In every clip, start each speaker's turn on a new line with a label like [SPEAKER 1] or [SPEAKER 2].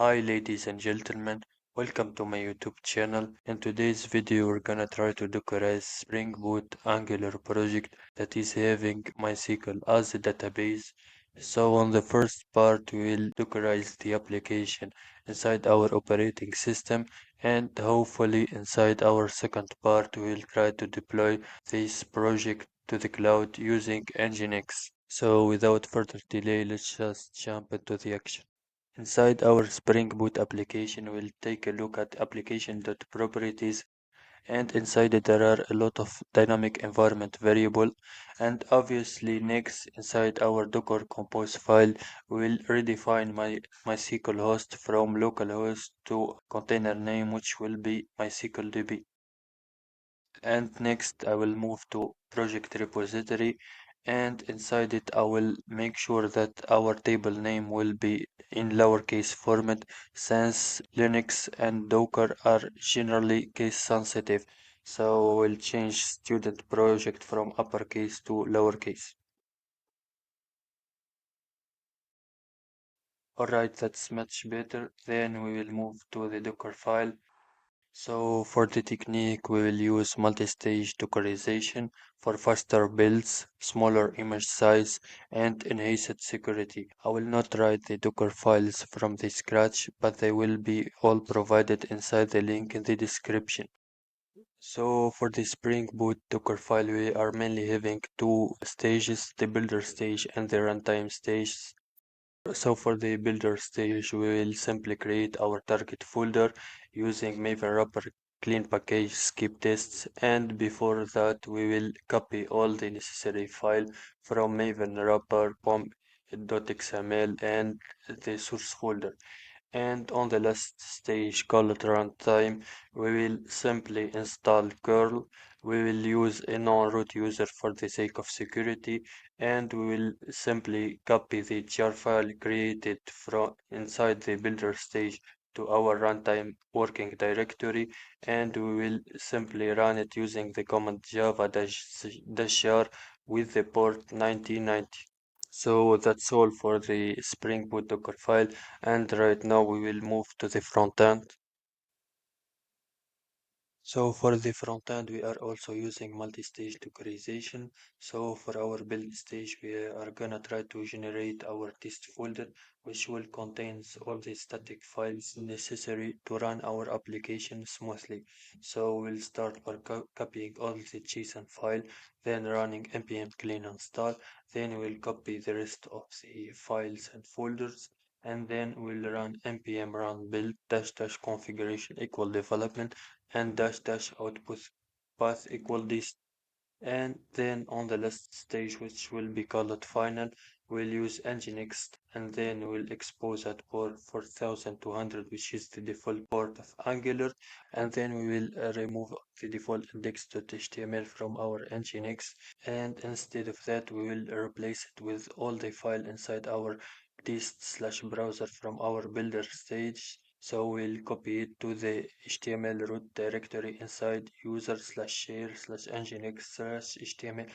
[SPEAKER 1] Hi ladies and gentlemen, welcome to my YouTube channel. In today's video we're gonna try to Dockerize Spring Boot Angular project that is having MySQL as a database. So on the first part we'll Dockerize the application inside our operating system, and hopefully inside our second part we'll try to deploy this project to the cloud using Nginx. So without further delay, let's just jump into the action. Inside our Spring Boot application, we'll take a look at application.properties, and inside it there are a lot of dynamic environment variable, and obviously next inside our Docker compose file we'll redefine my MySQL host from localhost to container name, which will be MySQL and next I will move to project repository, and inside it I will make sure that our table name will be in lowercase format, since Linux and Docker are generally case sensitive. So we'll change student project from uppercase to lowercase. Alright, that's much better. Then we will move to the Docker file. So for the technique, we will use multi-stage Dockerization for faster builds, smaller image size, and enhanced security. I will not write the Docker files from the scratch, but they will be all provided inside the link in the description. So for the Spring Boot Docker file, we are mainly having two stages, the builder stage and the runtime stage. So for the builder stage, we will simply create our target folder using Maven wrapper clean package skip tests, and before that we will copy all the necessary file from Maven wrapper pom.xml and the source folder. And on the last stage called runtime, we will simply install curl. We will use a non-root user for the sake of security, and we will simply copy the jar file created from inside the builder stage to our runtime working directory, and we will simply run it using the command java-jar with the port 9090. So that's all for the Spring Boot Docker file, and right now we will move to the front end. So for the front end, we are also using multi-stage Dockerization. So for our build stage, we are gonna try to generate our test folder, which will contain all the static files necessary to run our application smoothly. So we'll start by copying all the JSON file, then running npm clean install, then we'll copy the rest of the files and folders, and then we'll run npm run build dash dash configuration equal development and dash dash output path equal this. And then on the last stage, which will be called final, we'll use Nginx, and then we'll expose at port 4200, which is the default port of Angular, and then we will remove the default index.html from our Nginx, and instead of that we will replace it with all the file inside our test/browser from our builder stage. So we'll copy it to the HTML root directory inside user/share/nginx/html,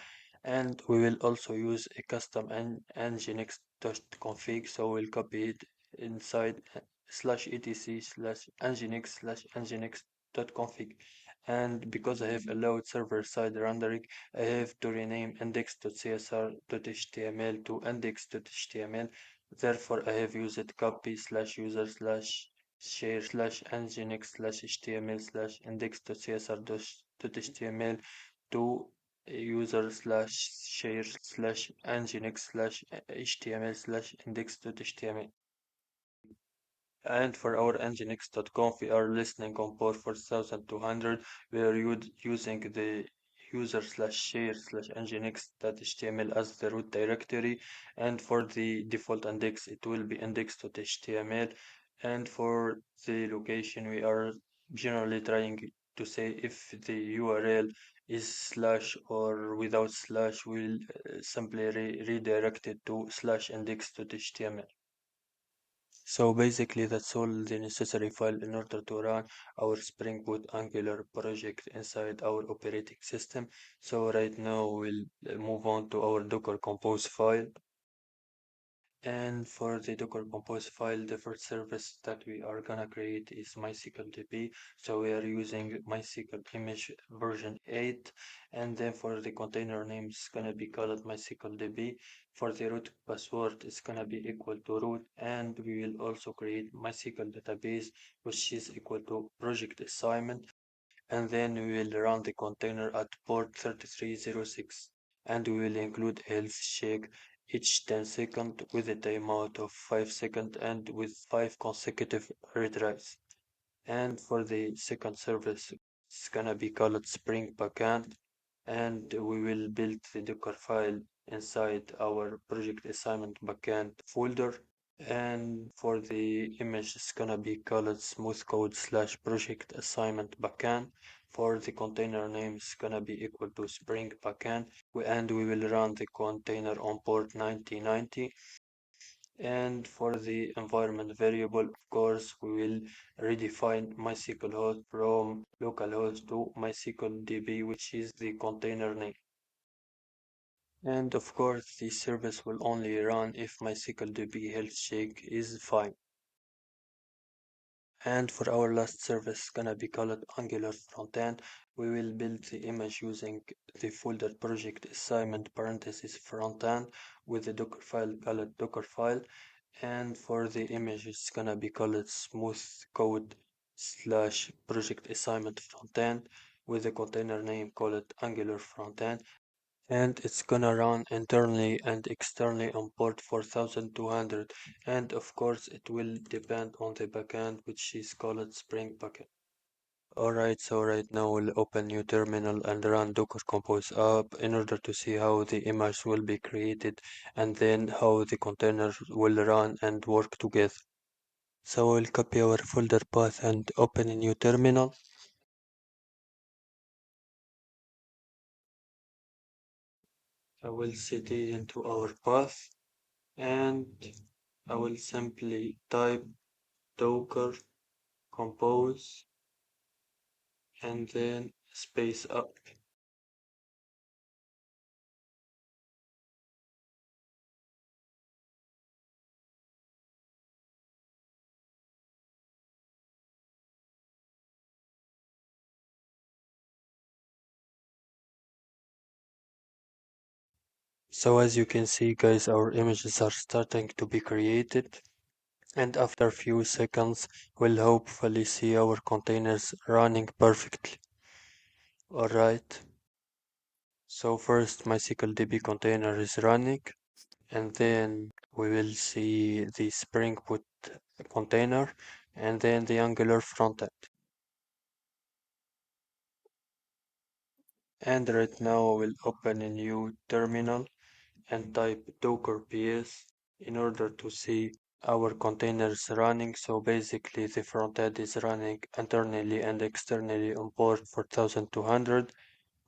[SPEAKER 1] and we will also use a custom nginx.config. So we'll copy it inside /etc/nginx/nginx.config. And because I have allowed server-side rendering, I have to rename index.csr.html to index.html. Therefore, I have used copy /user/share/nginx/html/index.csr.html to user/share/nginx/html/index.html. And for our nginx.conf, we are listening on port 4200. We are using the user/share/nginx.html as the root directory. And for the default index, it will be index.html. And for the location, we are generally trying to say if the URL is slash or without slash, we'll simply redirect it to /index.html. So basically that's all the necessary file in order to run our Spring Boot Angular project inside our operating system. So right now we'll move on to our Docker Compose file. And for the Docker Compose file, the first service that we are gonna create is MySQL DB. So we are using MySQL image version 8. And then for the container name, it's gonna be called MySQL DB. For the root password, it's gonna be equal to root. And we will also create MySQL database, which is equal to project assignment. And then we will run the container at port 3306, and we will include health check each 10 seconds with a timeout of 5 seconds and with 5 consecutive retries. And for the second service, it's gonna be called Spring backend, and we will build the Docker file inside our project assignment backend folder. And for the image, it's gonna be called smooth code slash project assignment backend. For the container name, it's gonna be equal to Spring backend, and we will run the container on port 9090. And for the environment variable, of course, we will redefine MySQL host from localhost to MySQL DB, which is the container name. And of course, the service will only run if MySQL DB health check is fine. And for our last service, gonna be called Angular frontend. We will build the image using the folder project assignment parenthesis frontend with the Docker file called Docker file. And for the image, it's gonna be called smooth code slash project assignment frontend with the container name called Angular frontend. And it's gonna run internally and externally on port 4200. And of course, it will depend on the backend, which is called Spring Backend. Alright, so right now we'll open new terminal and run Docker Compose up in order to see how the image will be created and then how the containers will run and work together. So we'll copy our folder path and open a new terminal. I will cd into our path and I will simply type Docker Compose and then space up. So as you can see guys, our images are starting to be created, and after a few seconds we'll hopefully see our containers running perfectly. Alright, so first MySQL DB container is running, and then we will see the Spring Boot container and then the Angular frontend. And right now we'll open a new terminal and type Docker ps in order to see our containers running. So basically the frontend is running internally and externally on port 4200.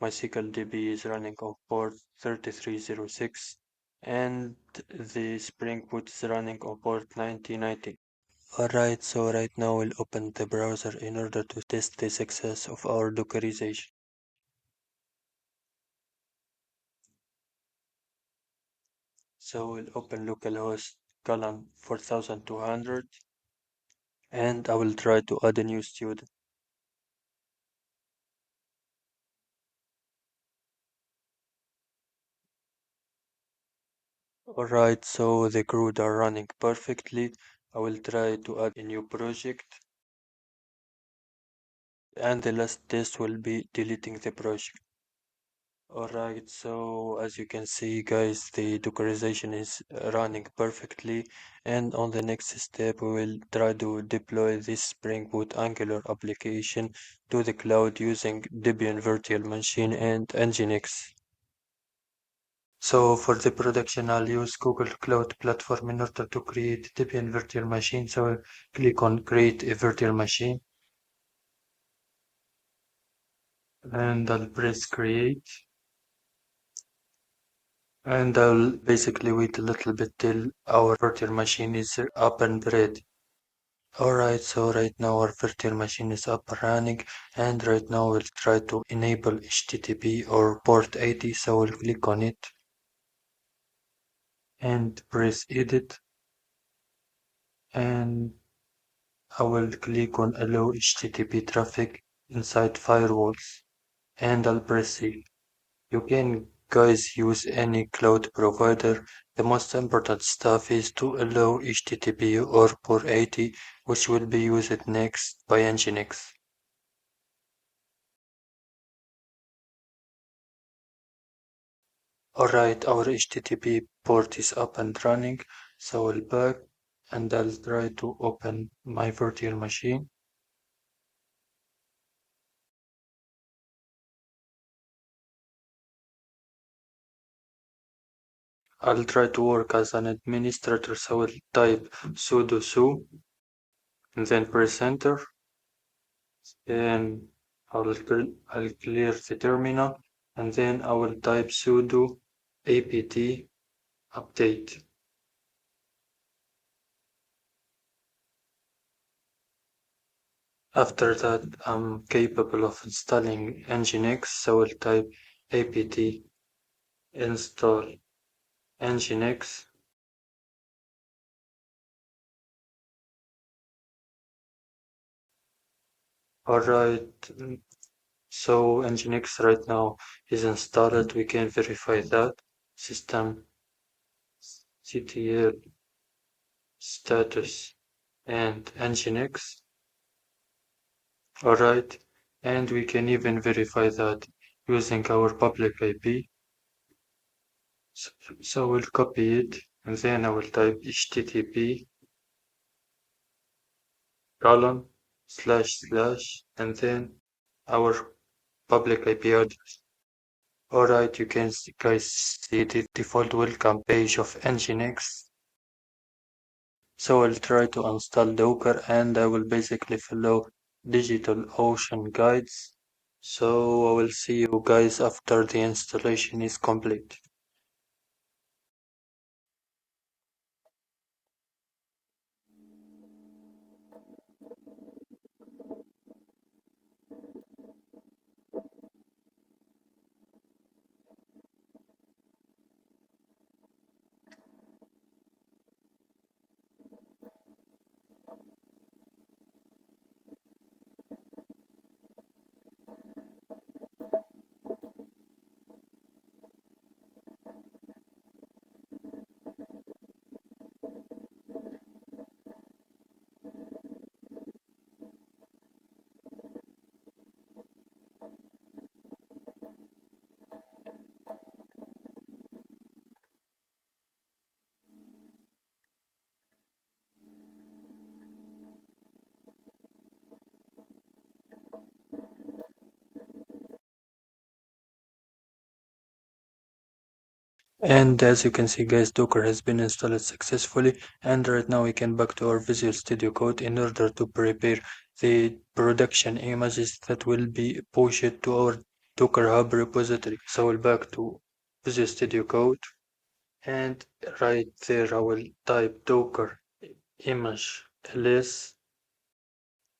[SPEAKER 1] MySQL DB is running on port 3306 and the Spring Boot is running on port 9090. Alright, so right now we'll open the browser in order to test the success of our Dockerization. So we'll open localhost colon 4200 and I will try to add a new student. Alright, so the CRUD are running perfectly. I will try to add a new project. And the last test will be deleting the project. Alright, so as you can see guys, the Dockerization is running perfectly. And on the next step, we will try to deploy this Spring Boot Angular application to the cloud using Debian Virtual Machine and Nginx. So for the production, I'll use Google Cloud Platform in order to create Debian virtual machine. So I'll click on create a virtual machine and I'll press create and I'll basically wait a little bit till our virtual machine is up and ready. Alright, so right now our virtual machine is up and running and right now we'll try to enable HTTP or port 80. So we'll click on it and press edit. and I will click on allow HTTP traffic inside firewalls and I'll press it. You can guys use any cloud provider. The most important stuff is to allow HTTP or port 80, which will be used next by Nginx. Alright, our HTTP port is up and running, so I'll back and I'll try to open my virtual machine. I'll try to work as an administrator, so I'll type sudo su and then press enter. Then I'll clear the terminal and then I will type sudo apt update. After that, I'm capable of installing Nginx, so I'll type apt install Nginx. Alright, so Nginx right now is installed. We can verify that. System ctl status and Nginx. Alright, and we can even verify that using our public IP. So we'll copy it and then I will type http colon / and then our public IP address. Alright, you can guys see the default welcome page of Nginx. So I'll try to install Docker and I will basically follow DigitalOcean guides. So I will see you guys after the installation is complete. And as you can see guys, Docker has been installed successfully and right now we can back to our Visual Studio Code in order to prepare the production images that will be pushed to our Docker Hub repository. So we'll back to Visual Studio Code and right there I will type Docker image ls.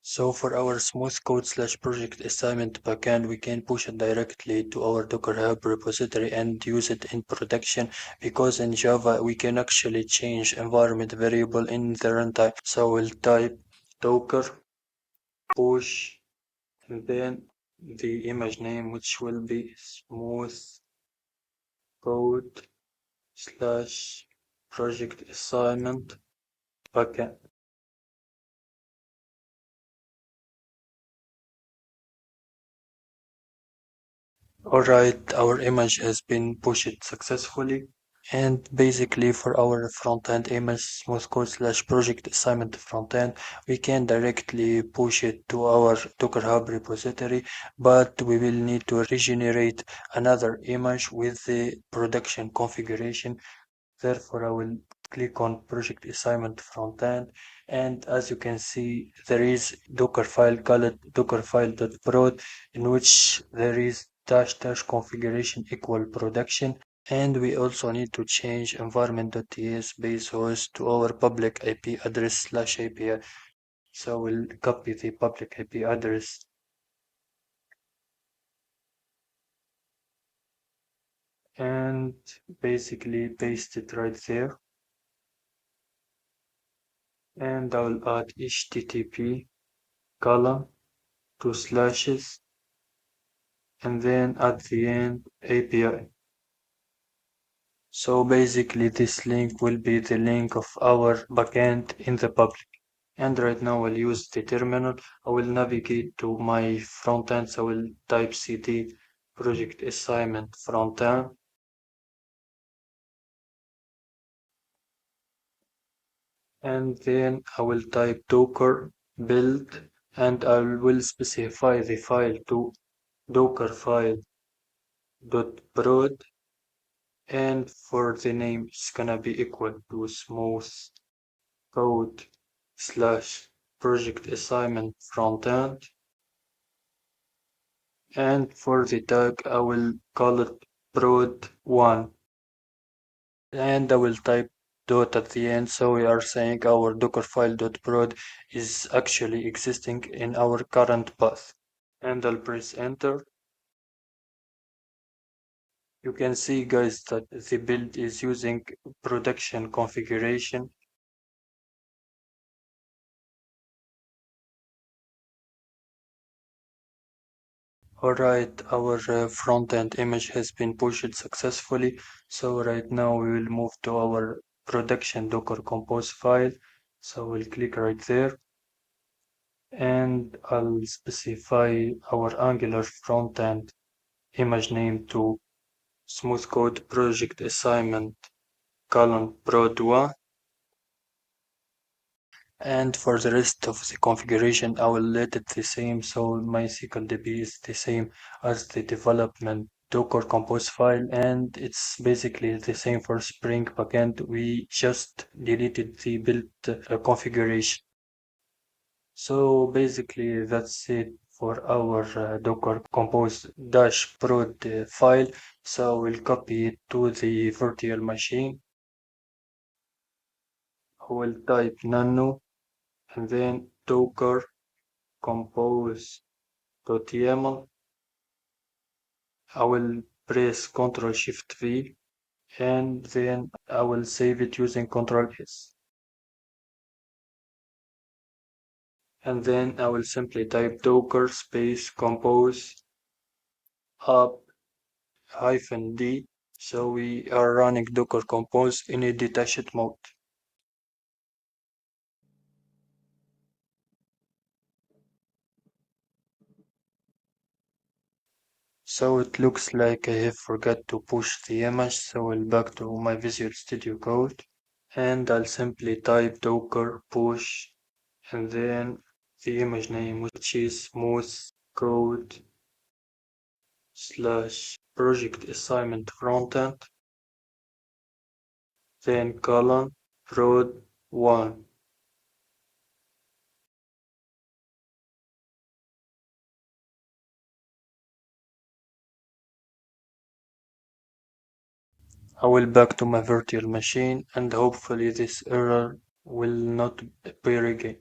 [SPEAKER 1] So for our smooth code / project assignment backend, we can push it directly to our Docker Hub repository and use it in production because in Java we can actually change environment variable in the runtime. So we'll type Docker push and then the image name which will be smooth code / project assignment backend. Alright, our image has been pushed successfully. And basically for our front-end image smooth code / project assignment front-end, we can directly push it to our Docker Hub repository, but we will need to regenerate another image with the production configuration. Therefore, I will click on project assignment front-end, and as you can see, there is Docker file called dockerfile.prod in which there is -- configuration equal production, and we also need to change environment.ts base host to our public IP address / API. So we'll copy the public IP address and basically paste it right there. and I'll add HTTP column, two slashes, and then at the end API. So basically this link will be the link of our backend in the public. And right now I'll use the terminal. I will navigate to my frontend. So I will type cd project assignment frontend. And then I will type docker build and I will specify the file to dockerfile.prod and for the name it's gonna be equal to smooth code slash project assignment frontend. And for the tag, I will call it prod1 and I will type dot at the end. So we are saying our dockerfile.prod is actually existing in our current path. And I'll press enter. You can see guys that the build is using production configuration. Alright, our front-end image has been pushed successfully. So right now we will move to our production Docker Compose file. So we'll click right there and I'll specify our Angular front-end image name to smooth code project assignment colon prod1. And for the rest of the configuration, I will let it the same. So MySQL DB is the same as the development Docker Compose file, and it's basically the same for Spring backend. We just deleted the build configuration. So basically, that's it for our Docker Compose dash prod file. So we'll copy it to the virtual machine. I will type nano and then Docker compose.yaml. I will press Ctrl Shift V and then I will save it using Ctrl S. And then I will simply type docker space compose up hyphen D. So we are running Docker Compose in a detached mode. So it looks like I have forgot to push the image, so I'll back to my Visual Studio Code and I'll simply type docker push and then the image name which is smooth code slash project assignment frontend then colon prod 1. I will back to my virtual machine and hopefully this error will not appear again.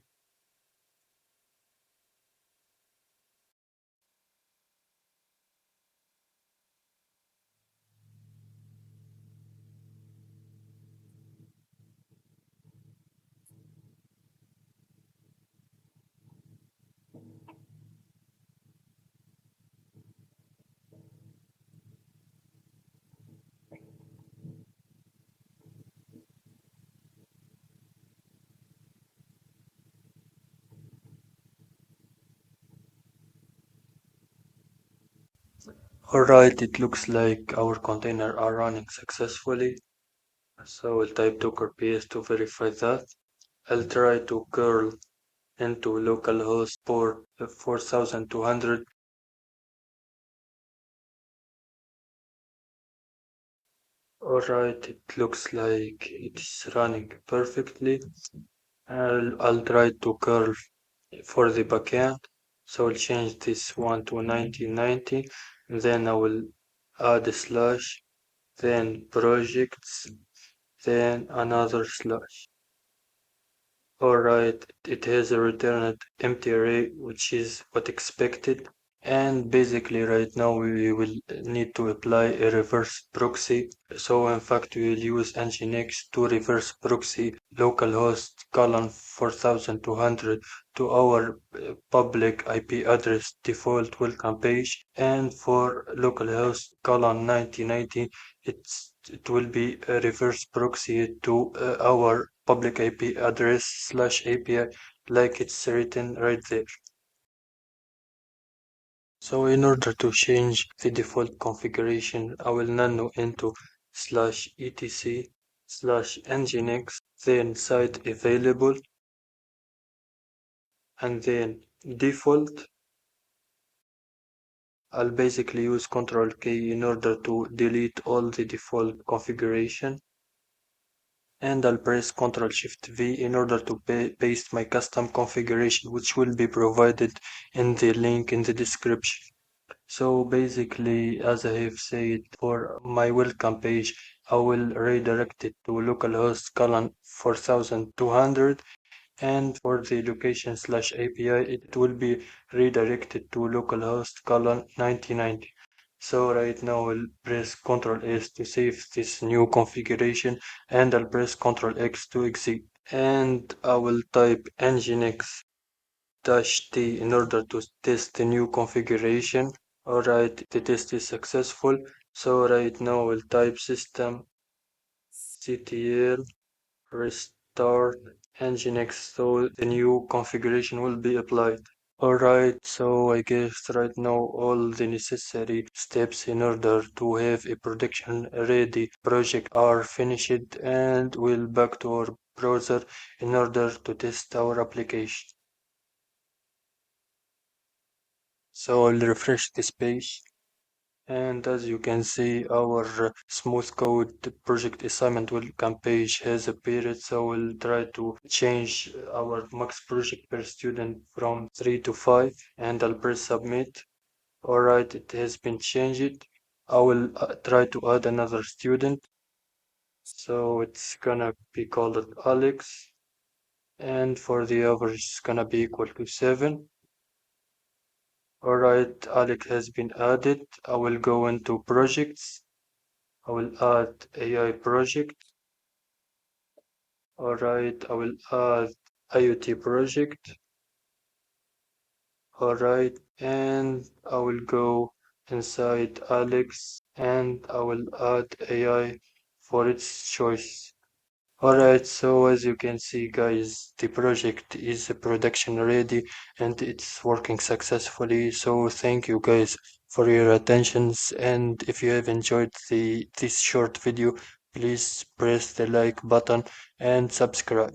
[SPEAKER 1] Alright, it looks like our container are running successfully. So I'll type docker ps to verify that. I'll try to curl into localhost port 4200. Alright, it looks like it's running perfectly. I'll try to curl for the backend. So I'll change this one to 1990. And then I will add a slash, then projects, then another slash. Alright, it has a returned empty array, which is what expected. And basically right now we will need to apply a reverse proxy. So in fact we will use Nginx to reverse proxy localhost colon 4200 to our public IP address default welcome page, and for localhost colon 9090 it will be a reverse proxy to our public IP address slash API like it's written right there. So in order to change the default configuration, I will nano into /etc/nginx, then site available, and then default. I'll basically use Ctrl K in order to delete all the default configuration, and I'll press Ctrl Shift V in order to paste my custom configuration, which will be provided in the link in the description. So basically, as I have said, for my welcome page, I will redirect it to localhost colon 4200, and for the location slash API, it will be redirected to localhost colon 9090. So right now I'll press Ctrl S to save this new configuration, and I'll press Ctrl X to exit. And I will type nginx -t in order to test the new configuration. Alright, the test is successful. So right now we'll type systemctl restart nginx, so the new configuration will be applied. Alright, so I guess right now all the necessary steps in order to have a production ready project are finished, and we'll back to our browser in order to test our application. So I'll refresh this page. And as you can see, our smooth code project assignment welcome page has appeared. So we'll try to change our max project per student from 3 to 5, and I'll press submit. Alright, it has been changed. I will try to add another student. So it's gonna be called Alex, and for the average it's gonna be equal to 7. Alright, Alex has been added. I will go into projects. I will add AI project. Alright, I will add IoT project. Alright, and I will go inside Alex and I will add AI for its choice. Alright, so as you can see guys, the project is production ready and it's working successfully. So thank you guys for your attentions, and if you have enjoyed this short video, please press the like button and subscribe.